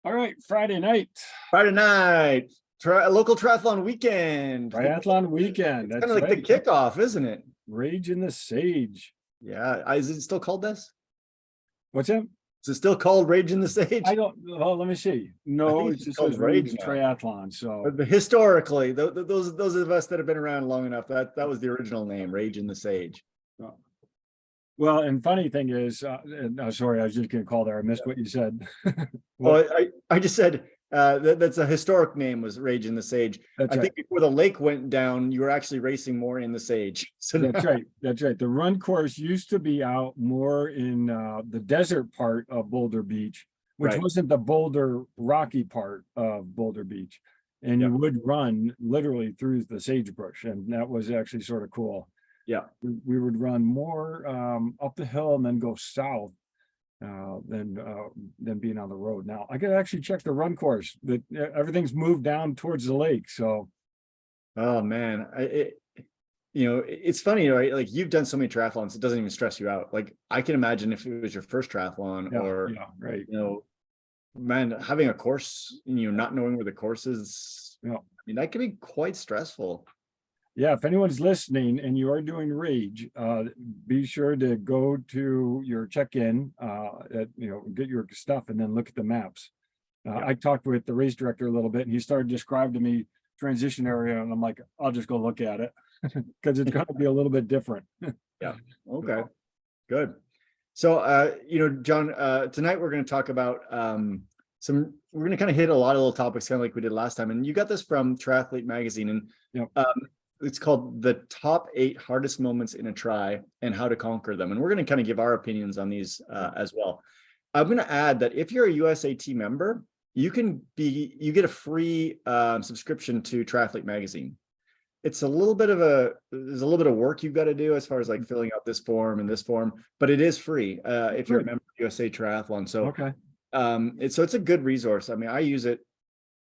All right, Friday night, Friday night, local triathlon weekend. triathlon weekend. It's kind That's of like the right. kickoff, isn't it? Rage in the Sage. Yeah. Is it still called this? What's that? Is it still called Rage in the I Sage? don't. Well, let me see. I No, think it it's just just called says Rage Rage now. Triathlon. So, But historically, those of us that have been around long enough, that was the original name, Rage in the Sage. uh, well, and funny thing is, sorry, I was just going to call there. I missed what you said. Oh, What? I just said that's a historic name, was Rage in the Sage. That's I right. think before the lake went down, you were actually racing more in the Sage. So That's now, right. That's right. The run course used to be out more in the desert part of Boulder Beach, which right. wasn't the Boulder rocky part of Boulder Beach. And Yeah. you would run literally through the sagebrush, and that was actually sort of cool. Yeah. We would run more up the hill and then go south than being on the road. Now I could actually check the run course. That everything's moved down towards the lake, so Oh man, it's funny, right? Like you've done so many triathlons, it doesn't even stress you out. Like I can imagine if it was your first triathlon, yeah, or yeah, right, man, having a course, not knowing where the course is. yeah. I mean, that can be quite stressful. Yeah, if anyone's listening and you are doing Rage, be sure to go to your check-in, get your stuff and then look at the maps. Yeah, I talked with the race director a little bit and he started describing to me transition area and I'm like, I'll just go look at it because it's going to be a little bit different. yeah. Okay, good. So, John, tonight we're going to talk about we're going to kind of hit a lot of little topics, kind of like we did last time. And you got this from Triathlete Magazine, and Yep. It's called The Top 8 Hardest Moments in a Tri and How to Conquer Them. And we're going to kind of give our opinions on these as well. I'm going to add that if you're a USAT member, you get a free subscription to Triathlete Magazine. There's a little bit of work you've got to do as far as like filling out this form and this form, but it is free if you're a member of USA Triathlon. So Okay. it's a good resource. I mean, I use it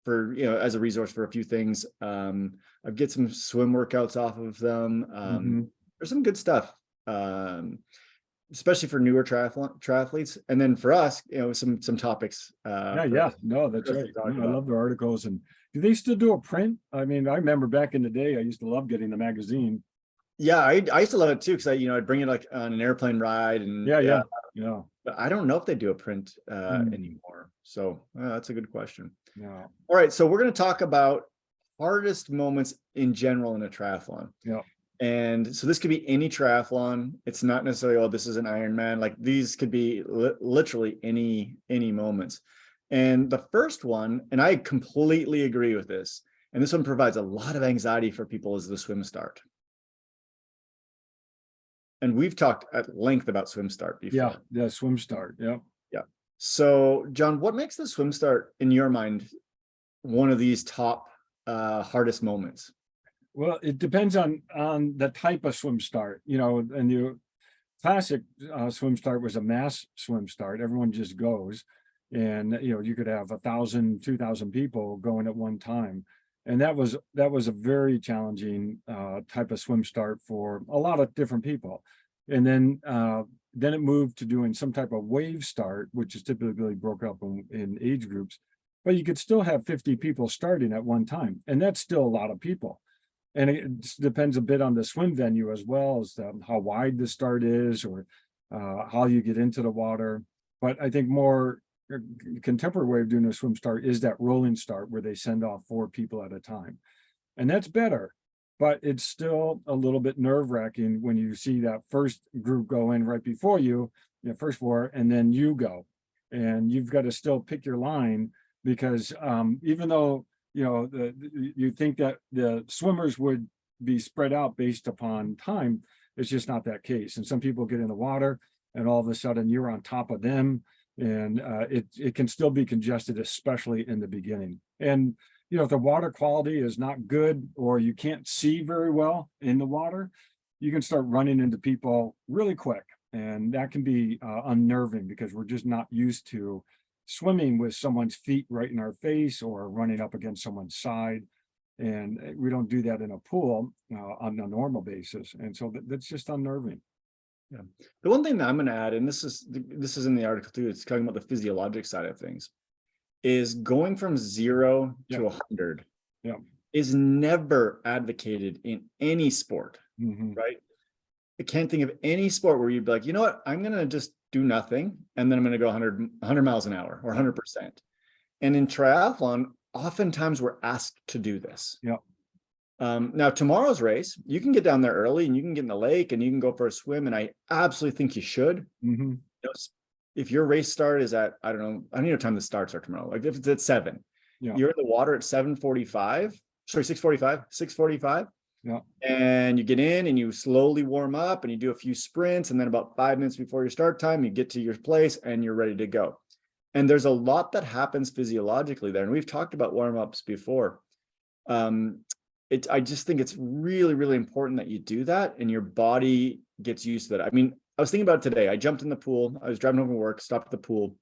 for as a resource for a few things. I get some swim workouts off of them. There's some good stuff, especially for newer triathletes, and then for us, some topics. Yeah. No, that's us to right. talk I about. love their articles. And do they still do a print? I mean, I remember back in the day, I used to love getting the magazine. Yeah, I used to love it too, because I'd bring it like on an airplane ride, and Yeah. but I don't know if they do a print Mm. anymore. So that's a good question. Yeah. All right, so we're going to talk about hardest moments in general in a triathlon. Yeah. And so this could be any triathlon. It's not necessarily, oh, this is an Ironman. Like these could be literally any moments. And the first one, and I completely agree with this, and this one provides a lot of anxiety for people, is the swim start. And we've talked at length about swim start before. Yeah, swim start. Yeah. Yeah. So, John, what makes the swim start in your mind one of these top hardest moments? Well, it depends on the type of swim start, and the classic swim start was a mass swim start. Everyone just goes, and you could have 1,000, 2,000 people going at one time, and that was a very challenging type of swim start for a lot of different people. And then it moved to doing some type of wave start, which is typically broke up in age groups, but you could still have 50 people starting at one time, and that's still a lot of people. And it depends a bit on the swim venue as well as how wide the start is, or how you get into the water. But I think more contemporary way of doing a swim start is that rolling start where they send off 4 people at a time. And that's better, but it's still a little bit nerve-wracking when you see that first group go in right before you, first 4, and then you go. And you've got to still pick your line, because even though you think that the swimmers would be spread out based upon time, it's just not that case. And some people get in the water and all of a sudden you're on top of them, and it can still be congested, especially in the beginning. And if the water quality is not good, or you can't see very well in the water, you can start running into people really quick, and that can be unnerving, because we're just not used to swimming with someone's feet right in our face or running up against someone's side. And we don't do that in a pool on a normal basis. And so that's just unnerving. Yeah. The one thing that I'm going to add, and this is in the article too, it's talking about the physiologic side of things. is going from 0 to 100 is never advocated in any sport, right? I can't think of any sport where you'd be like, you know what, I'm going to just do nothing. And then I'm going to go 100 miles an hour or 100%. And in triathlon, oftentimes we're asked to do this. Now, tomorrow's race, you can get down there early and you can get in the lake and you can go for a swim. And I absolutely think you should. You know, if your race start is at, I don't know what time the starts are tomorrow. Like if it's at 7, you're in the water at 7:45, sorry, 6:45. And you get in and you slowly warm up and you do a few sprints. And then about 5 minutes before your start time, you get to your place and you're ready to go. And there's a lot that happens physiologically there. And we've talked about warm-ups before. I just think it's really, really important that you do that and your body gets used to that. I mean, I was thinking about it today. I jumped in the pool. I was driving home from work, stopped at the pool,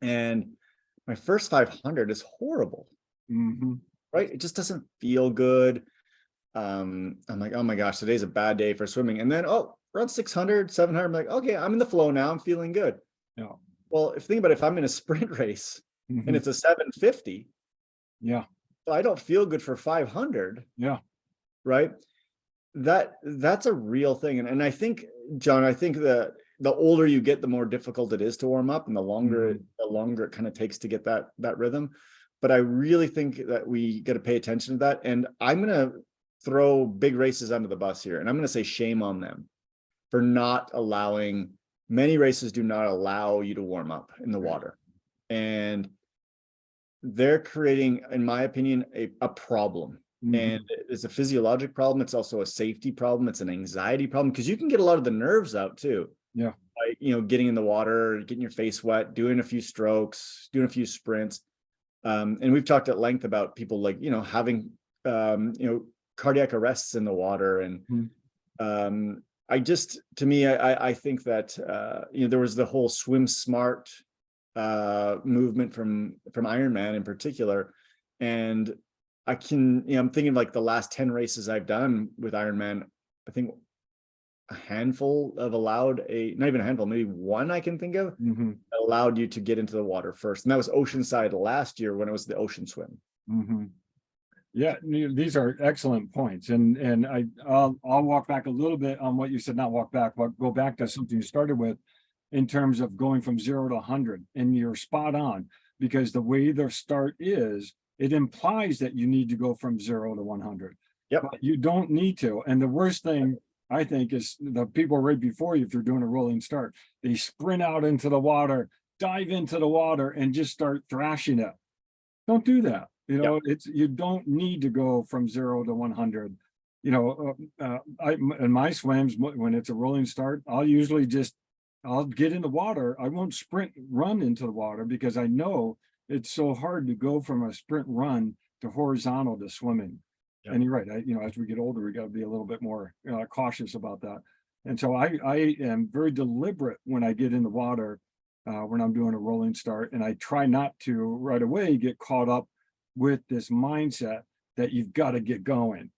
and my first 500 is horrible, right? It just doesn't feel good. I'm like, oh my gosh, today's a bad day for swimming. And then, around 600, 700, I'm like, okay, I'm in the flow now. I'm feeling good. Well, if I'm in a sprint race and it's a 750, I don't feel good for 500. Right. That's a real thing. And I think, John, the older you get, the more difficult it is to warm up and the longer it kind of takes to get that rhythm. But I really think that we got to pay attention to that. And I'm going to throw big races under the bus here. And I'm going to say shame on them for not allowing, many races do not allow you to warm up in the water. And they're creating, in my opinion, a problem. And it's a physiologic problem. It's also a safety problem. It's an anxiety problem because you can get a lot of the nerves out too. Like, getting in the water, getting your face wet, doing a few strokes, doing a few sprints. And we've talked at length about people like, having, cardiac arrests in the water. And I think that, there was the whole swim smart movement from Ironman in particular. And I'm thinking like the last 10 races I've done with Ironman, I think a handful of not even a handful, maybe one I can think of allowed you to get into the water first. And that was Oceanside last year when it was the ocean swim. Yeah, these are excellent points. And I'll walk back a little bit on what you said, not walk back, but go back to something you started with in terms of going from 0 to 100. And you're spot on, because the way the start is, it implies that you need to go from 0 to 100. But you don't need to. And the worst thing I think is the people right before you, if you're doing a rolling start, they sprint out into the water, dive into the water and just start thrashing it. Don't do that. You don't need to go from 0 to 100. In my swims, when it's a rolling start, I'll get in the water. I won't run into the water because I know it's so hard to go from a sprint run to horizontal to swimming. And you're right. As we get older, we got to be a little bit more cautious about that. And so I am very deliberate when I get in the water, when I'm doing a rolling start, and I try not to right away get caught up with this mindset that you've got to get going.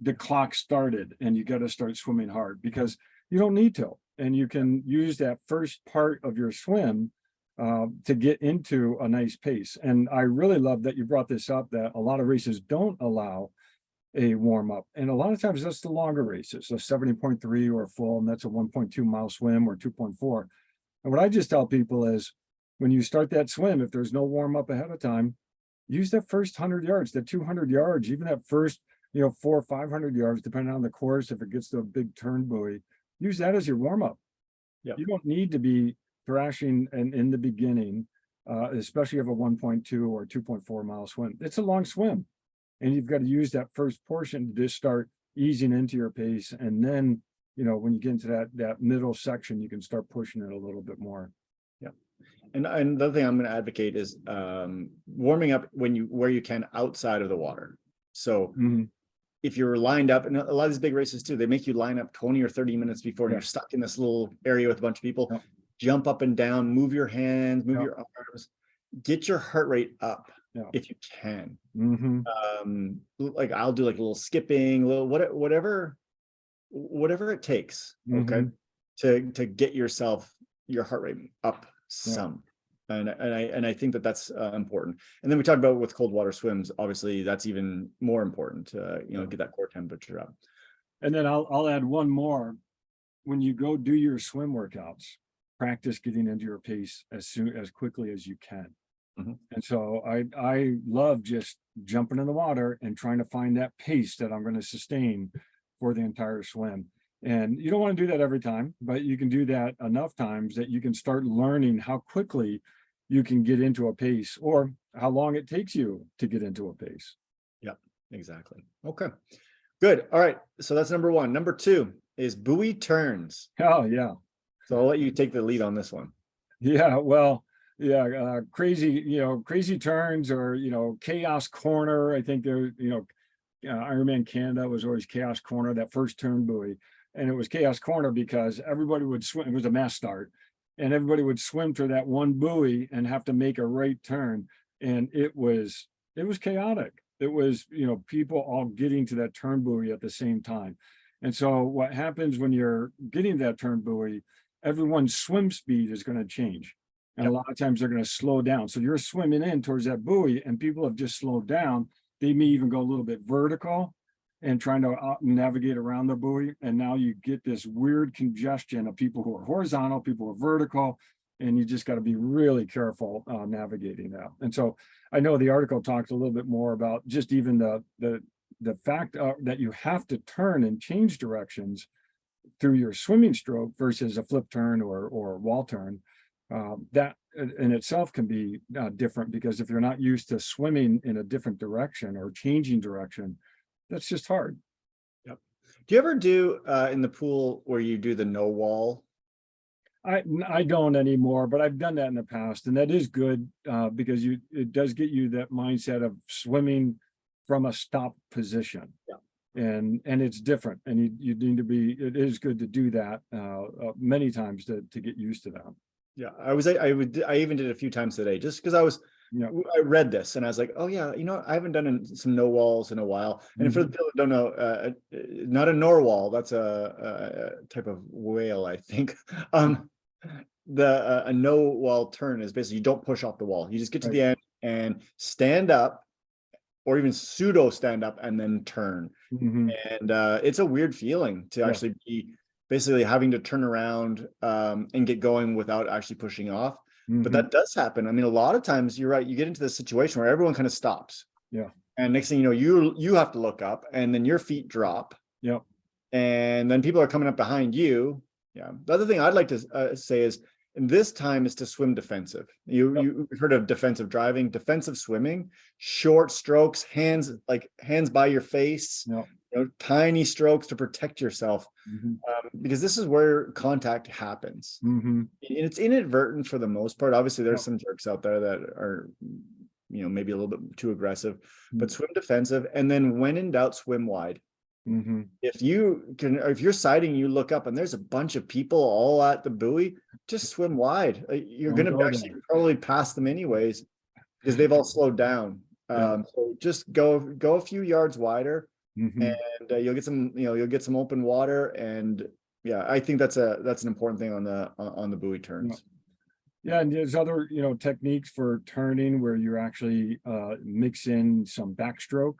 The clock started and you got to start swimming hard, because you don't need to. And you can use that first part of your swim to get into a nice pace. And I really love that you brought this up, that a lot of races don't allow a warm up. And a lot of times that's the longer races, so 70.3 or full, and that's a 1.2 mile swim or 2.4. And what I just tell people is, when you start that swim, if there's no warm up ahead of time, use that first 100 yards, that 200 yards, even that first, 400 or 500 yards, depending on the course. If it gets to a big turn buoy, use that as your warm up. You don't need to be thrashing in the beginning, especially if a 1.2 or 2.4 mile swim. It's a long swim, and you've got to use that first portion to just start easing into your pace. And then, when you get into that middle section, you can start pushing it a little bit more. And another thing I'm going to advocate is warming up where you can outside of the water. So if you're lined up, and a lot of these big races too, they make you line up 20 or 30 minutes before, and you're stuck in this little area with a bunch of people. Jump up and down, move your hands, move your arms, get your heart rate up if you can. Like I'll do like a little skipping, a little whatever it takes, okay, to get your heart rate up some. And I think that that's important. And then we talked about with cold water swims, obviously that's even more important to, get that core temperature up. And then I'll add one more. When you go do your swim workouts, practice getting into your pace as quickly as you can. Mhm. And so I love just jumping in the water and trying to find that pace that I'm going to sustain for the entire swim. And you don't want to do that every time, but you can do that enough times that you can start learning how quickly you can get into a pace or how long it takes you to get into a pace. Yep, exactly. Okay, good. All right. So that's number one. Number two is buoy turns. Oh yeah. So I'll let you take the lead on this one. Yeah, well, yeah, crazy turns or, chaos corner. I think there, Ironman Canada was always chaos corner, that first turn buoy. And it was chaos corner because everybody would swim. It was a mass start and everybody would swim to that one buoy and have to make a right turn. And it was chaotic. It was, people all getting to that turn buoy at the same time. And so what happens when you're getting that turn buoy, everyone's swim speed is going to change. And a lot of times they're going to slow down. So you're swimming in towards that buoy and people have just slowed down. They may even go a little bit vertical and trying to navigate around the buoy. And now you get this weird congestion of people who are horizontal, people who are vertical, and you just got to be really careful navigating that. And so I know the article talked a little bit more about just even the fact that you have to turn and change directions through your swimming stroke versus a flip turn or wall turn. That in itself can be different because if you're not used to swimming in a different direction or changing direction, that's just hard. Yep. Do you ever do in the pool where you do the no wall? I don't anymore, but I've done that in the past, and that is good because it does get you that mindset of swimming from a stop position. Yeah. And it's different, and you need to be. It is good to do that many times to get used to that. Yeah, I even did it a few times today just because I read this and I was like, oh yeah, I haven't done some no walls in a while. And for the people that don't know, not a narwhal, that's a type of whale, I think. A no wall turn is basically you don't push off the wall. You just get to the end and stand up or even pseudo stand up and then turn. And it's a weird feeling to actually be basically having to turn around and get going without actually pushing off. But that does happen. I mean, a lot of times you're right. You get into this situation where everyone kind of stops. Yeah. And next thing you know, you have to look up and then your feet drop. Yep. And then people are coming up behind you. Yeah. The other thing I'd like to say is, and this time is to swim defensive. You've heard of defensive driving, defensive swimming, short strokes, hands by your face, tiny strokes to protect yourself, because this is where contact happens. And it's inadvertent for the most part. Obviously, there's some jerks out there that are, maybe a little bit too aggressive, but swim defensive. And then when in doubt, swim wide. If you're sighting, you look up and there's a bunch of people all at the buoy, just swim wide. You're going to actually probably pass them anyways because they've all slowed down. So just go a few yards wider, and you'll get some open water. And yeah, I think that's an important thing on the buoy turns. Yeah, and there's other techniques for turning where you're actually mix in some backstroke.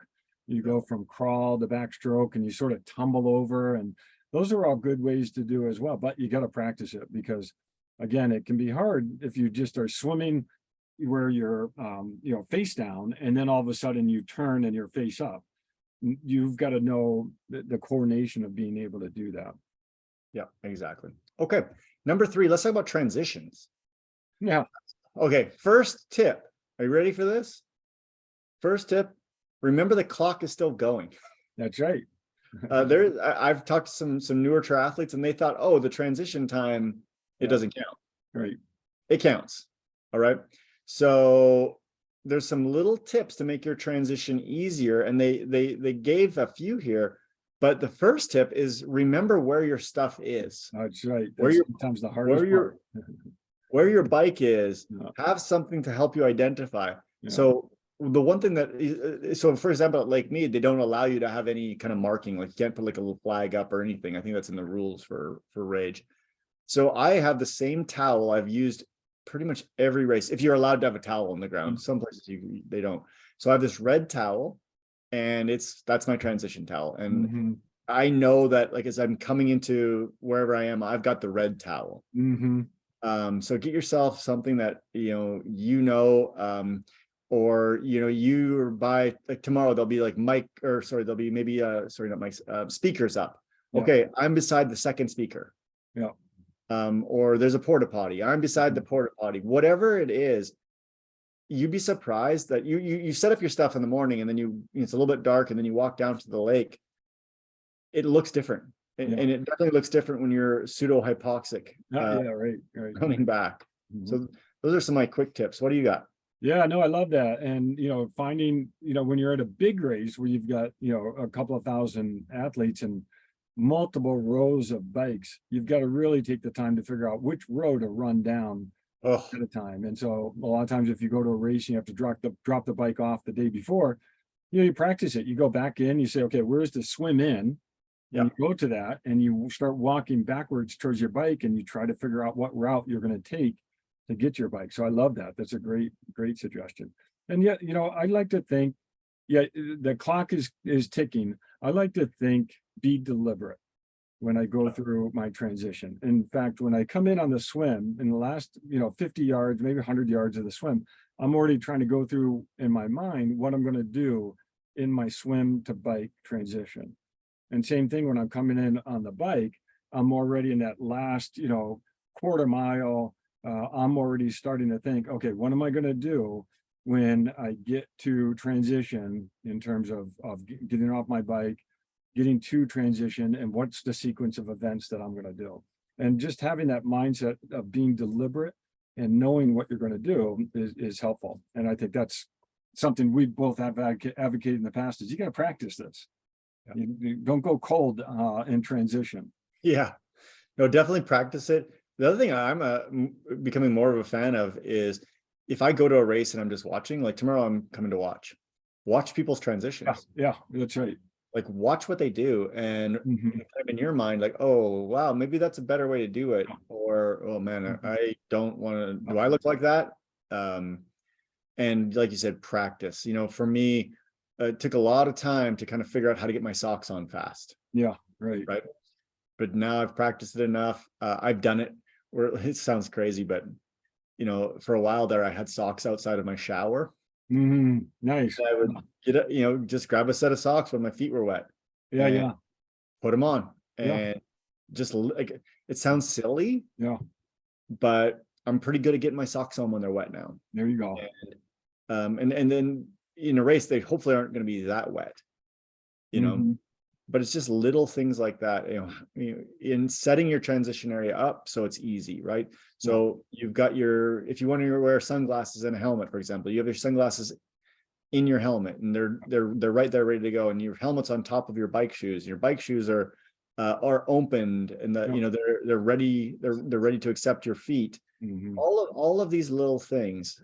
You go from crawl to backstroke and you sort of tumble over, and those are all good ways to do as well, but you got to practice it because again, it can be hard if you just are swimming where you're face down and then all of a sudden you turn and you're face up. You've got to know the coordination of being able to do that. Yeah, exactly. Okay. Number 3, let's talk about transitions. Yeah. Okay. First tip. Are you ready for this? First tip. Remember the clock is still going. That's right. I've talked to some newer triathletes and they thought, oh, the transition time, it doesn't count. Right. It counts. All right. So there's some little tips to make your transition easier. And they gave a few here, but the first tip is remember where your stuff is. That's right. That's sometimes the hardest part. Where your bike is, have something to help you identify. So the one thing so for example, at Lake Mead, they don't allow you to have any kind of marking, like you can't put like a little flag up or anything. I think that's in the rules for Rage. So I have the same towel I've used pretty much every race, if you're allowed to have a towel on the ground. Mhm. Some places they don't. So I have this red towel, and that's my transition towel. And Mhm. I know that, like, as I'm coming into wherever I am, I've got the red towel. Mhm. So get yourself something that or you buy, like, tomorrow there'll be like there'll be maybe sorry, not mics, speakers up. Yeah. Okay, I'm beside the second speaker. Yeah. Or there's a porta potty. I'm beside the porta potty. Whatever it is, you'd be surprised that you set up your stuff in the morning, and then it's a little bit dark, and then you walk down to the lake. It looks different, and Yeah. it definitely looks different when you're pseudo hypoxic Yeah. Right. Right. coming back. Mhm. So those are some of my quick tips. What do you got? Yeah, no, I love that. And, finding, when you're at a big race where you've got, a couple of thousand athletes and multiple rows of bikes, you've got to really take the time to figure out which row to run down Oh, at a time. And so a lot of times if you go to a race, you have to drop the bike off the day before, you practice it. You go back in, you say, okay, where's the swim in? And yeah. you go to that and you start walking backwards towards your bike and you try to figure out what route you're going to take to get your bike. So I love that. That's a great suggestion. And yet, I like to think, yeah, the clock is ticking. I like to think, be deliberate when I go through my transition. In fact, when I come in on the swim in the last, 50 yards, maybe 100 yards of the swim, I'm already trying to go through in my mind what I'm going to do in my swim to bike transition. And same thing when I'm coming in on the bike, I'm already in that last, quarter mile. I'm already starting to think, okay, what am I going to do when I get to transition in terms of getting off my bike, getting to transition, and what's the sequence of events that I'm going to do? And just having that mindset of being deliberate and knowing what you're going to do is helpful. And I think that's something we both have advocated in the past is you got to practice this. You don't go cold in transition. Yeah, no, definitely practice it. The other thing I'm becoming more of a fan of is, if I go to a race and I'm just watching, like tomorrow I'm coming to watch people's Yeah, transitions. yeah, that's right. Like, watch what they do, and Mhm. kind of in your mind, like, oh wow, maybe that's a better way to do it, or oh man, Mhm. I don't want to. Do I look like that? And like you said, practice. For me, it took a lot of time to kind of figure out how to get my socks on fast, Yeah, right. right? But now I've practiced it enough. I've done it where it sounds crazy, but for a while there, I had socks outside of my shower. Nice. I would just grab a set of socks when my feet were wet Yeah, and yeah, put them on. yeah, And just like, it sounds silly, yeah. but I'm pretty good at getting my socks on when they're wet now. There you go. And then in a race, they hopefully aren't going to be that wet, you know. Mhm. But it's just little things like that, in setting your transition area up so it's easy, right? Yeah, So you've got if you want to wear sunglasses and a helmet, for example, you have your sunglasses in your helmet, and they're right there ready to go, and your helmet's on top of your bike shoes. Your bike shoes are opened, and yeah. they're ready. They're ready to accept your feet. Mhm. All of these little things.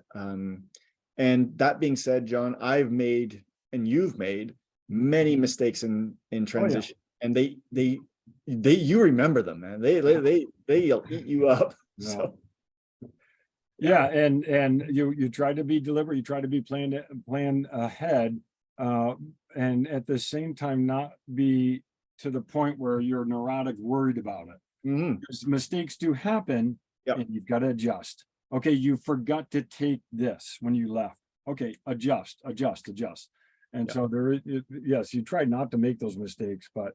And that being said, John, I've made, and you've made, many mistakes in Oh yeah. transition, and you remember them, man. They'll eat you up. Yeah. So Yeah, and you try to be deliberate, you try to be plan ahead, uh, and at the same time not be to the point where you're neurotic worried about it. mhm, Because mistakes do happen yep, and you've got to adjust. Okay, you forgot to take this when you left. Okay, adjust. And yep. so yes, you try not to make those mistakes, but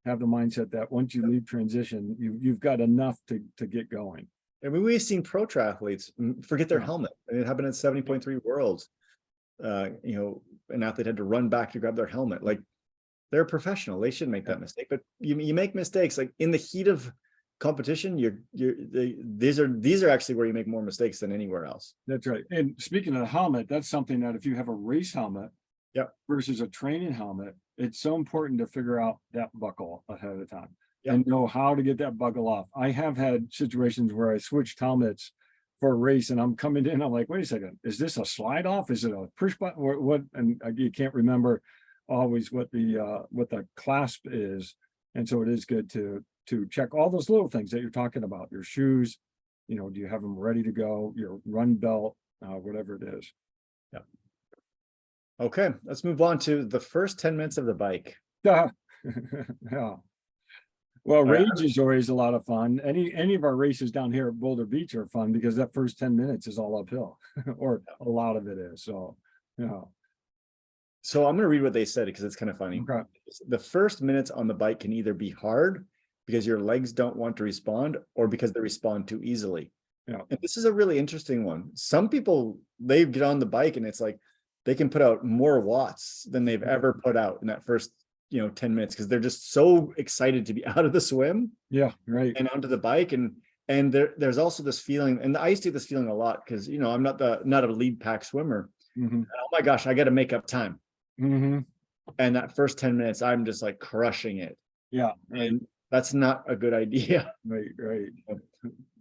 have the mindset that once you leave transition, you've got enough to get going. I mean, we've seen pro triathletes forget their Yeah. helmet. I mean, it happened at 70.3 Worlds. An athlete had to run back to grab their helmet. Like, they're a professional. They shouldn't make Yeah. that mistake. But you make mistakes, like in the heat of competition. These are actually where you make more mistakes than anywhere else. That's right. And speaking of the helmet, that's something that if you have a race helmet Yep. versus a training helmet, it's so important to figure out that buckle ahead of time Yep. and know how to get that buckle off. I have had situations where I switched helmets for a race and I'm coming in, I'm like, wait a second, is this a slide off? Is it a push button? What? And you can't remember always what the clasp is. And so it is good to check all those little things that you're talking about, your shoes, You know, do you have them ready to go, your run belt, whatever it is. Yeah. Okay, let's move on to the first 10 minutes of the bike. Yeah. Yeah. Well, right. rage is always a lot of fun. Any of our races down here at Boulder Beach are fun because that first 10 minutes is all uphill, or a lot of it is. So, yeah. So I'm going to read what they said because it's kind of funny. Okay. The first minutes on the bike can either be hard because your legs don't want to respond or because they respond too easily. Yeah. And this is a really interesting one. Some people, they get on the bike and it's like they can put out more watts than they've ever put out in that first, 10 minutes because they're just so excited to be out of the swim. Yeah, right. And onto the bike. And there's also this feeling, and I used to get this feeling a lot because I'm not a lead pack swimmer. Mm-hmm. Oh my gosh, I got to make up time. Mm-hmm. And that first 10 minutes, I'm just like crushing it. Yeah, right. And that's not a good idea. Right.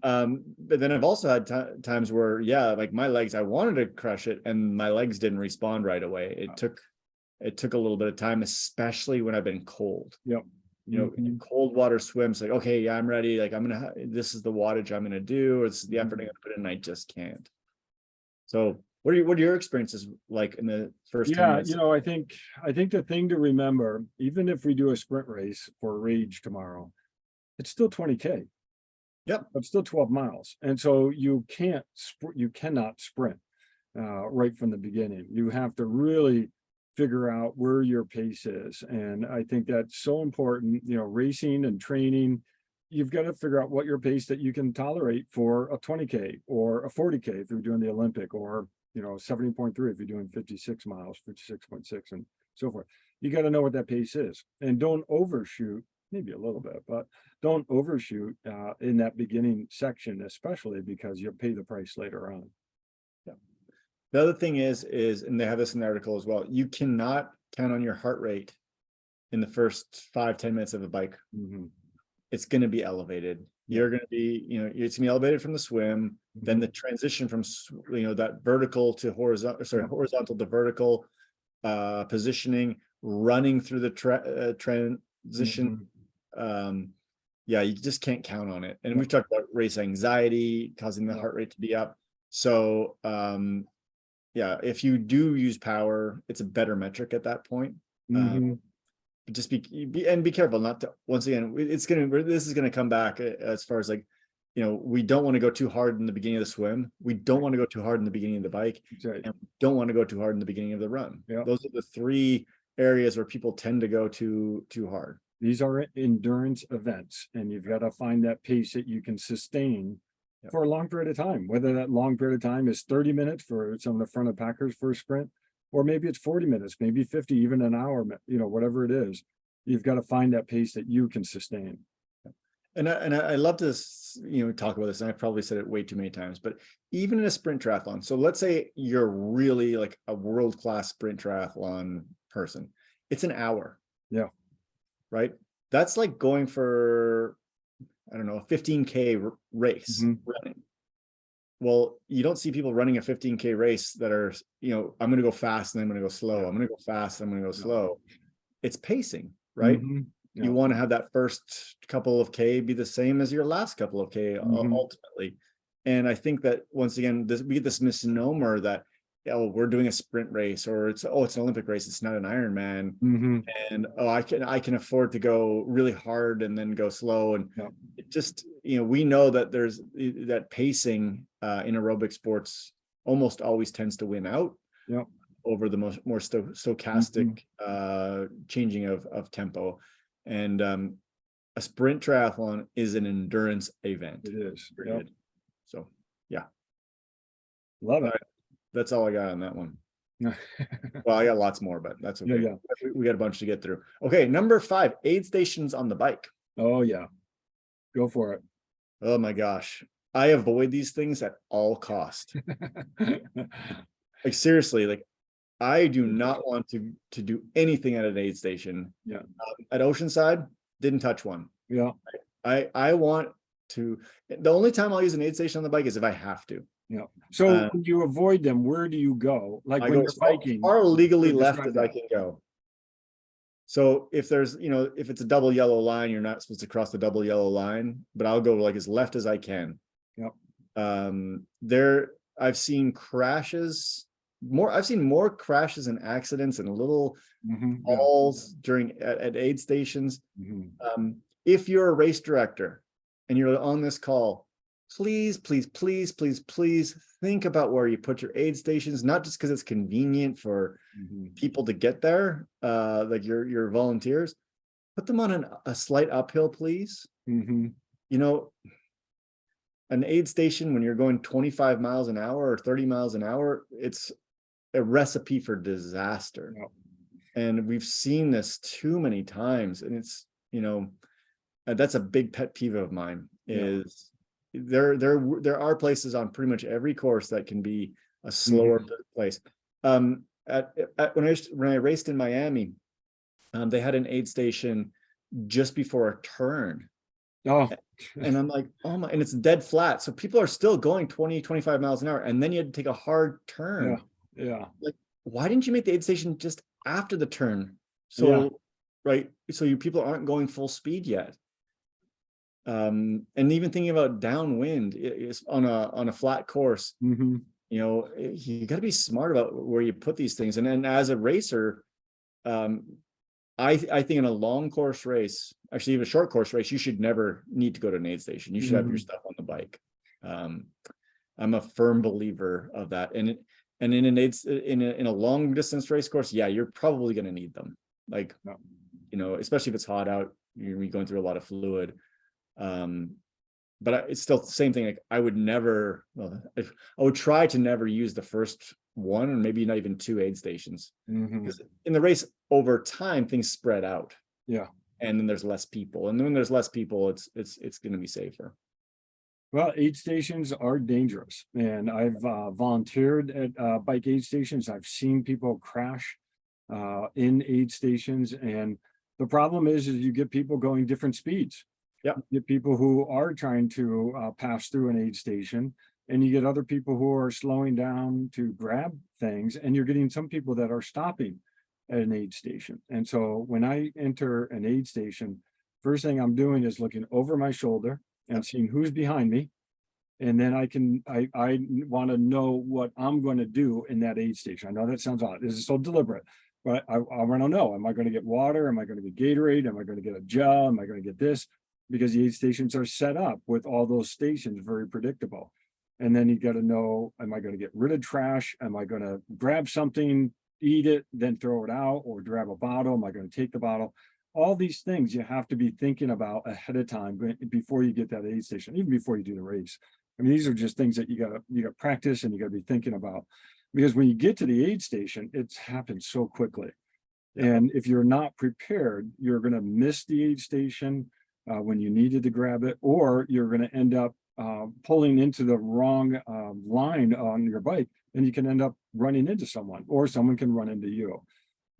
But then I've also had times where, like my legs, I wanted to crush it and my legs didn't respond right away. It took a little bit of time, especially when I've been cold. Yep. Cold water swims, like, okay, yeah, I'm ready. Like this is the wattage I'm going to do, or this is the effort I'm going to put in. I just can't. So what are your experiences like in the first 10 minutes? I think the thing to remember, even if we do a sprint race for Rage tomorrow, it's still 20K. Yep. But still 12 miles. And so you cannot sprint right from the beginning. You have to really figure out where your pace is. And I think that's so important, racing and training. You've got to figure out what your pace that you can tolerate for a 20K or a 40K if you're doing the Olympic, or 70.3 if you're doing 56 miles, 56.6 and so forth. You got to know what that pace is, and don't overshoot, maybe a little bit, but don't overshoot in that beginning section, especially because you'll pay the price later on. Yeah. The other thing is, and they have this in the article as well, you cannot count on your heart rate in the first 5-10 minutes of a bike. Mm-hmm. It's going to be elevated. You're going to be, it's going to be elevated from the swim. Mm-hmm. Then the transition from, that vertical to horizontal to vertical positioning, running through the transition. Mm-hmm. You just can't count on it. And we've talked about race anxiety causing the heart rate to be up. So, if you do use power, it's a better metric at that point. Mm-hmm. Just be careful not to, once again, this is going to come back as far as like, we don't want to go too hard in the beginning of the swim. We don't want to go too hard in the beginning of the bike. Right. And we don't want to go too hard in the beginning of the run. Yep. Those are the three areas where people tend to go too hard. These are endurance events, and you've got to find that pace that you can sustain for a long period of time, whether that long period of time is 30 minutes for some of the front of packers for a sprint, or maybe it's 40 minutes, maybe 50, even an hour, whatever it is. You've got to find that pace that you can sustain. And I love to, talk about this, and I've probably said it way too many times, but even in a sprint triathlon, so let's say you're really like a world-class sprint triathlon person, it's an hour. Yeah. Right? That's like going for, I don't know, a 15K race running. Well, you don't see people running a 15K race that are, I'm going to go fast and then I'm going to go slow. I'm going to go fast and I'm going to go slow. It's pacing, right? Mm-hmm. Yeah. You want to have that first couple of K be the same as your last couple of K ultimately. And I think that once again, we get this misnomer that, we're doing a sprint race, or it's an Olympic race, it's not an Ironman. Mm-hmm. And I can afford to go really hard and then go slow. And it just, we know that there's that pacing in aerobic sports almost always tends to win out over the more stochastic changing of tempo. And a sprint triathlon is an endurance event. It is. Yep. So love it. Right. That's all I got on that one. Well, I got lots more, but that's okay. Yeah. We got a bunch to get through. Okay, number 5, aid stations on the bike. Oh yeah, go for it. Oh my gosh, I avoid these things at all cost. Like seriously, like I do not want to do anything at an aid station. Yeah. At Oceanside, didn't touch one. Yeah. I want to. The only time I'll use an aid station on the bike is if I have to. Yeah. So when you avoid them, where do you go? Like when you're biking, as far legally left as I can go. So if there's, if it's a double yellow line, you're not supposed to cross the double yellow line, but I'll go like as left as I can. Yep. I've seen crashes I've seen more crashes and accidents and little Yeah. falls at aid stations. Mhm. If you're a race director and you're on this call, please, please, please, please, please think about where you put your aid stations, not just because it's convenient for Mhm. people to get there, like your volunteers. Put them on a slight uphill, please. Mhm. You know, an aid station when you're going 25 miles an hour or 30 miles an hour, it's a recipe for disaster. Yep. And we've seen this too many times. And it's, that's a big pet peeve of mine Yeah. is there are places on pretty much every course that can be a slower Mhm. place. When I raced in Miami, they had an aid station just before a turn. Oh, And I'm like, oh my, and it's dead flat. So people are still going 20, 25 miles an hour. And then you had to take a hard yeah. turn. Yeah. Like, why didn't you make the aid station just after the turn? Yeah. So, right. So you people aren't going full speed yet. And even thinking about downwind is on a flat course, Mhm. you got to be smart about where you put these things. And then as a racer, I think in a long course race, actually even a short course race, you should never need to go to an aid station. You should have your Mhm. stuff on the bike. I'm a firm believer of that. And in an aid in a long distance race course, yeah, you're probably going to need them. Like, Yeah. especially if it's hot out, you're going through a lot of fluid. But it's still the same thing. Like I would try to never use the first one or maybe not even two aid stations, Mhm. because in the race over time things spread out. Yeah. And then there's less people, and then when there's less people, it's going to be safer. Well, aid stations are dangerous, and I've volunteered at bike aid stations. I've seen people crash in aid stations, and the problem is you get people going different speeds. Yeah. You get people who are trying to pass through an aid station, and you get other people who are slowing down to grab things, and you're getting some people that are stopping at an aid station. And so when I enter an aid station, first thing I'm doing is looking over my shoulder and seeing who's behind me. And then I want to know what I'm going to do in that aid station. I know that sounds odd. This is so deliberate, but I want to know, am I going to get water? Am I going to get Gatorade? Am I going to get a gel? Am I going to get this? Because the aid stations are set up with all those stations very predictable. And then you got to know, am I going to get rid of trash? Am I going to grab something, eat it, then throw it out, or grab a bottle? Am I going to take the bottle? All these things you have to be thinking about ahead of time before you get that aid station, even before you do the race. I mean, these are just things that you got practice and you got to be thinking about, because when you get to the aid station, it's happened so quickly. Yeah. And if you're not prepared, you're going to miss the aid station when you needed to grab it, or you're going to end up pulling into the wrong line on your bike, and you can end up running into someone, or someone can run into you.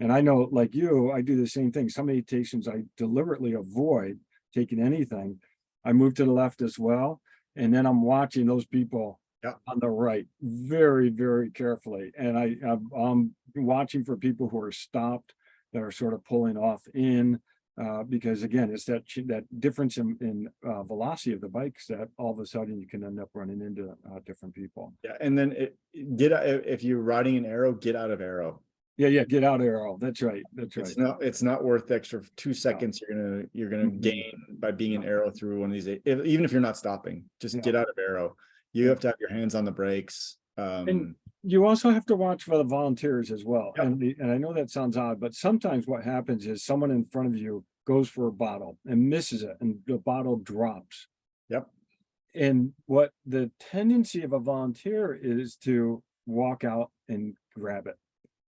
And I know, like you, I do the same thing. Some aid stations I deliberately avoid taking anything. I move to the left as well. And then I'm watching those people Yeah. on the right very, very carefully. And I'm watching for people who are stopped, that are sort of pulling off in, because again, it's that difference in velocity of the bikes that all of a sudden you can end up running into different people. Yeah. And then if you're riding an arrow, get out of arrow. Yeah, get out arrow. That's right. That's right. It's not worth the extra 2 Yeah. seconds you're gonna Mhm. gain by being an arrow through one of these. Even if you're not stopping, just Yeah. get out of arrow. You Yeah. have to have your hands on the brakes. And you also have to watch for the volunteers as well. Yep. And I know that sounds odd, but sometimes what happens is someone in front of you goes for a bottle and misses it, and the bottle drops. Yep. And what the tendency of a volunteer is to walk out and grab it.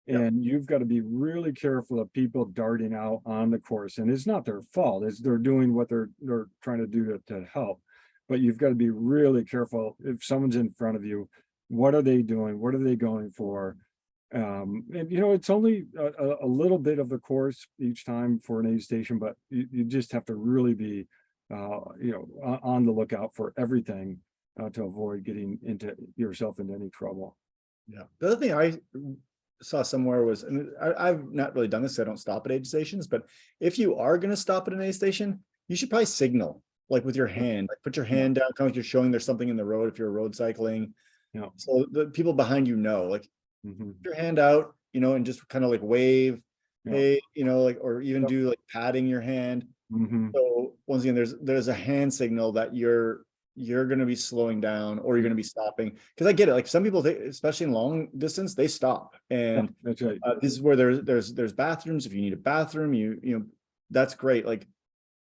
Yep. And you've got to be really careful of people darting out on the course. And it's not their fault. It's they're doing what they're trying to do to help. But you've got to be really careful if someone's in front of you. What are they doing? What are they going for? And it's only a little bit of the course each time for an aid station, but you just have to really be on the lookout for everything to avoid getting yourself into any trouble. Yeah. The other thing I saw somewhere was, and I've not really done this, so I don't stop at aid stations, but if you are going to stop at an aid station, you should probably signal. like with your hand, like put your hand down, kind of like you're showing there's something in the road if you're road cycling. Yeah. So the people behind you know, like Mhm. put your hand out, and just kind of like wave, Yeah. hey, like, or even Yep. do like patting your hand. Mhm. So once again, there's a hand signal that you're going to be slowing down or you're going to be stopping. Because I get it. Like some people, especially in long distance, they stop. Yeah, And that's right. this is where there's bathrooms. If you need a bathroom, that's great. Like,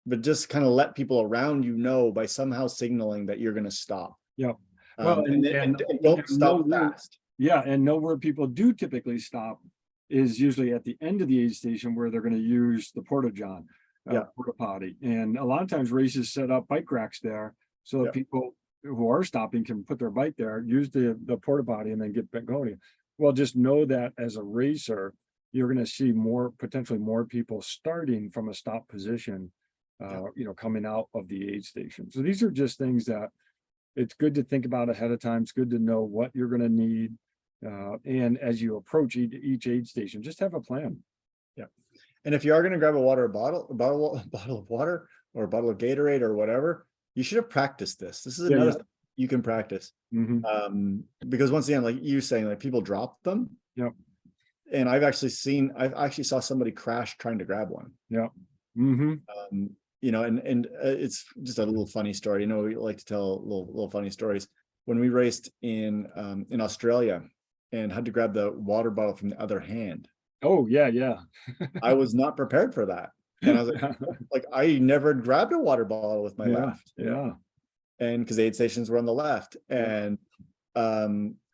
but just kind of let people around know by somehow signaling that you're going to stop. Yeah. Well, And don't stop fast. yeah, and know where people do typically stop is usually at the end of the aid station where they're going to use the porta john, Yeah. porta potty. And a lot of times races set up bike racks there so that Yeah. people who are stopping can put their bike there, use the porta potty, and then get back going. Well, just know that as a racer, you're going to see potentially more people starting from a stop position, coming out of the aid station. So these are just things that it's good to think about ahead of time. It's good to know what you're going to need. And as you approach each aid station, just have a plan. Yeah. And if you are going to grab a bottle of water or a bottle of Gatorade or whatever, you should have practiced this. This is another thing you can practice. Mhm. Because once again, like you saying, like people drop them. Yep. And I've actually saw somebody crash trying to grab one. Yeah. Mm-hmm. And it's just a little funny story. We like to tell little funny stories. When we raced in Australia and had to grab the water bottle from the other hand. Oh yeah, yeah. I was not prepared for that. And I was like I never grabbed a water bottle with my left. Yeah. And because the aid stations were on the left. And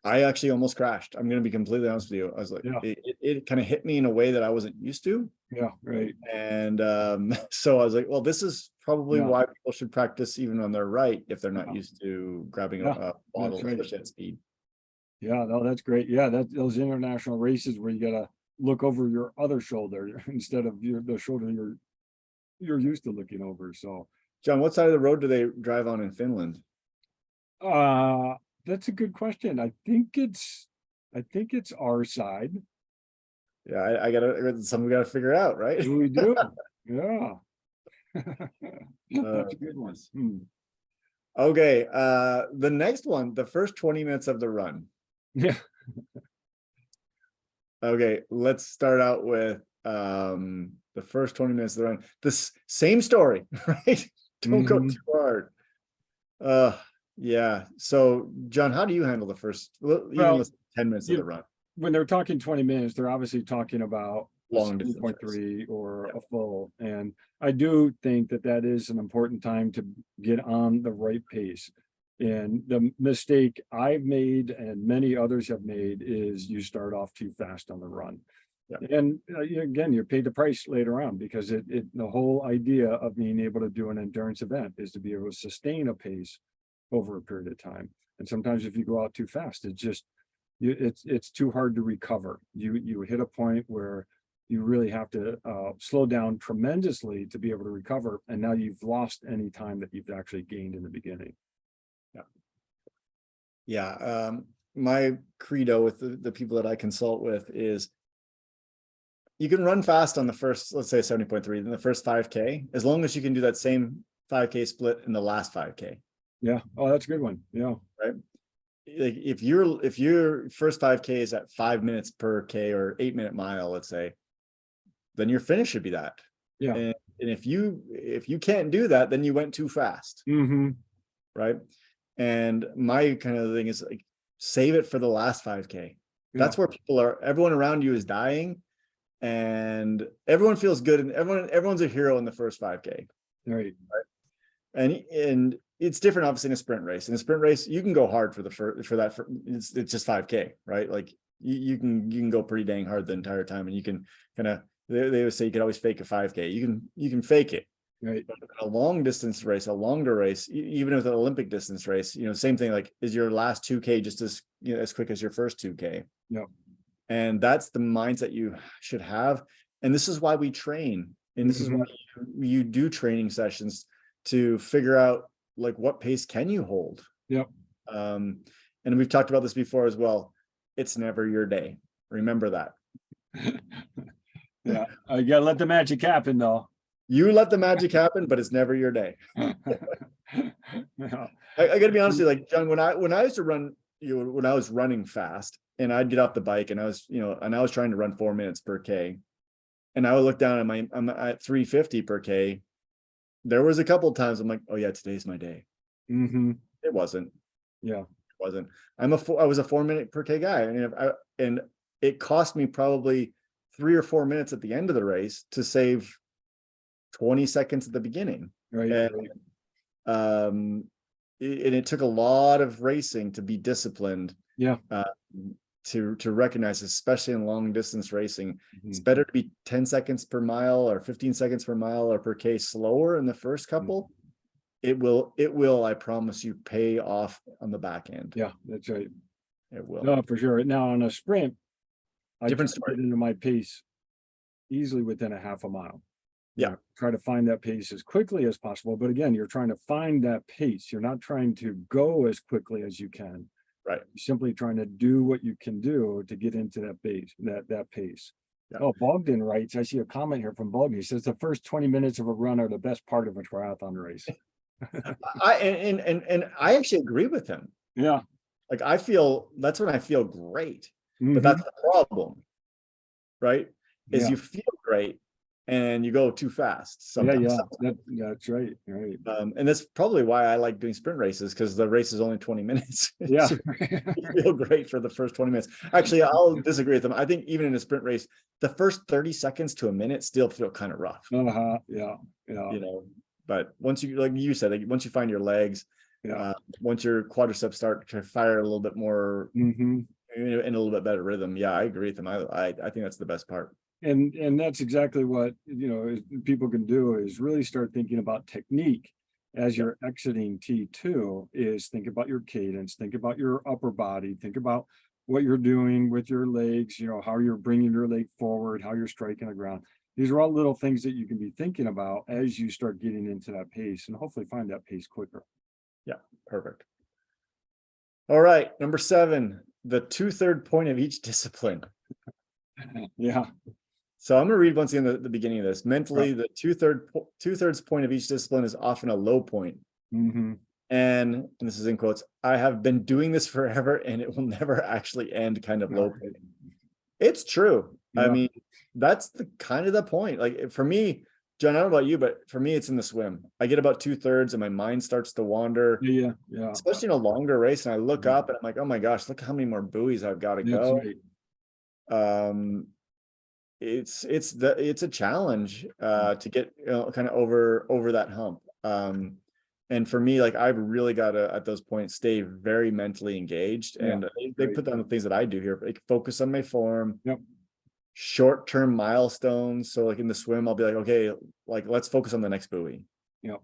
I actually almost crashed. I'm going to be completely honest with you. I was like, it kind of hit me in a way that I wasn't used to. Yeah, right. And so I was like, well, this is probably why people should practice even on their right if they're not used to grabbing a bottle, especially at speed. Yeah, no, that's great. Yeah, those international races where you gotta look over your other shoulder instead of the shoulder you're used to looking over. So John, what side of the road do they drive on in Finland? that's a good question. I think it's our side. Yeah, I gotta something we gotta figure out, right? We do. Yeah. That's a good one. Okay. The next one, the first 20 minutes of the run. Yeah. Okay, let's start out with the first 20 minutes of the run. This same story, right? Don't go too hard. Yeah. So John, how do you handle the first 10 minutes of the run? When they're talking 20 minutes, they're obviously talking about long 2.3 or a full. And I do think that is an important time to get on the right pace. And the mistake I've made and many others have made is you start off too fast on the run. Yeah. And again, you're paid the price later on because the whole idea of being able to do an endurance event is to be able to sustain a pace over a period of time. And sometimes if you go out too fast, it's too hard to recover. You hit a point where you really have to slow down tremendously to be able to recover. And now you've lost any time that you've actually gained in the beginning. Yeah. My credo with the people that I consult with is you can run fast on the first, let's say 70.3, in the first 5K, as long as you can do that same 5K split in the last 5K. Yeah. Oh, that's a good one. Yeah. Right. Like if your first 5K is at 5 minutes per K or 8-minute mile, let's say, then your finish should be that. Yeah. And if you can't do that, then you went too fast. Right. And my kind of thing is like, save it for the last 5K. That's where everyone around you is dying and everyone feels good and everyone's a hero in the first 5K. Right. And it's different, obviously, in a sprint race. In a sprint race, you can go hard it's just 5K, right? Like you can go pretty dang hard the entire time, and you can kind of they always say you can always fake a 5K. You can fake it. Right. But a long distance race, a longer race, even with an Olympic distance race, same thing. Like, is your last 2K just as quick as your first 2K? Yeah. And that's the mindset you should have. And this is why we train. And this is why you do training sessions to figure out like what pace can you hold. Yep. And we've talked about this before as well. It's never your day. Remember that. Yeah. You gotta let the magic happen though. You let the magic happen, but it's never your day. Yeah. I gotta be honest with you, like John, when I used to run, when I was running fast and I'd get off the bike and I was, and I was trying to run 4 minutes per K, and I would look down at I'm at 350 per K. There was a couple of times I'm like, oh yeah, today's my day. Hmm. It wasn't. Yeah. It wasn't. I was a 4 minute per K guy. And it cost me probably 3 or 4 minutes at the end of the race to save 20 seconds at the beginning. Right. And Right. it took a lot of racing to be disciplined, Yeah. uh, to recognize, especially in long distance racing, it's Mhm. better to be 10 seconds per mile or 15 seconds per mile or per K slower in the first couple. It will, I promise you, pay off on the back end. Yeah, that's right. It will. No, for sure. Now on a sprint, I try Different to story. get into my pace easily within a half a mile. Yeah. Try to find that pace as quickly as possible. But again, you're trying to find that pace. You're not trying to go as quickly as you can. Right. You're simply trying to do what you can do to get into that base, that pace. Yeah. Oh, Bogdan writes, I see a comment here from Bogdan. He says the first 20 minutes of a run are the best part of a triathlon race. And I actually agree with him. Yeah. Like that's when I feel great. But Mhm. that's the problem, right? Is Yeah. you feel great and you go too fast Yeah. sometimes. Yeah. That's right. Right. And that's probably why I like doing sprint races, because the race is only 20 minutes. Yeah. So you feel great for the first 20 minutes. Actually, I'll disagree with them. I think even in a sprint race, the first 30 seconds to a minute still feel kind of rough, Uh-huh. Yeah. Yeah. but once you, like you said, like once you find your legs, Yeah. once your quadriceps start to fire a little bit more, Hmm. in a little bit better rhythm. Yeah, I agree with them. I think that's the best part. And that's exactly what people can do is really start thinking about technique as Yeah. you're exiting T2. Is think about your cadence, think about your upper body, think about what you're doing with your legs, how you're bringing your leg forward, how you're striking the ground. These are all little things that you can be thinking about as you start getting into that pace and hopefully find that pace quicker. Yeah, perfect. All right, number 7, the 2/3 point of each discipline. Yeah. So I'm going to read once again the beginning of this. Mentally, the two-thirds point of each discipline is often a low point. Mm-hmm. And this is in quotes, I have been doing this forever and it will never actually end, kind of low point. It's true. I Yeah. mean, that's the kind of the point. Like for me, John, I don't know about you, but for me, it's in the swim. I get about 2/3 and my mind starts to wander, Yeah. Yeah. especially in a longer race. And I look up and I'm like, oh my gosh, look how many more buoys I've got to That's go. right. It's a challenge to get kind of over that hump. And for me, like I've really got to at those points stay very mentally engaged. Yeah. And they Right. put down the things that I do here, like focus on my form. Yep. Short-term milestones. So like in the swim, I'll be like, okay, like let's focus on the next buoy. Yep.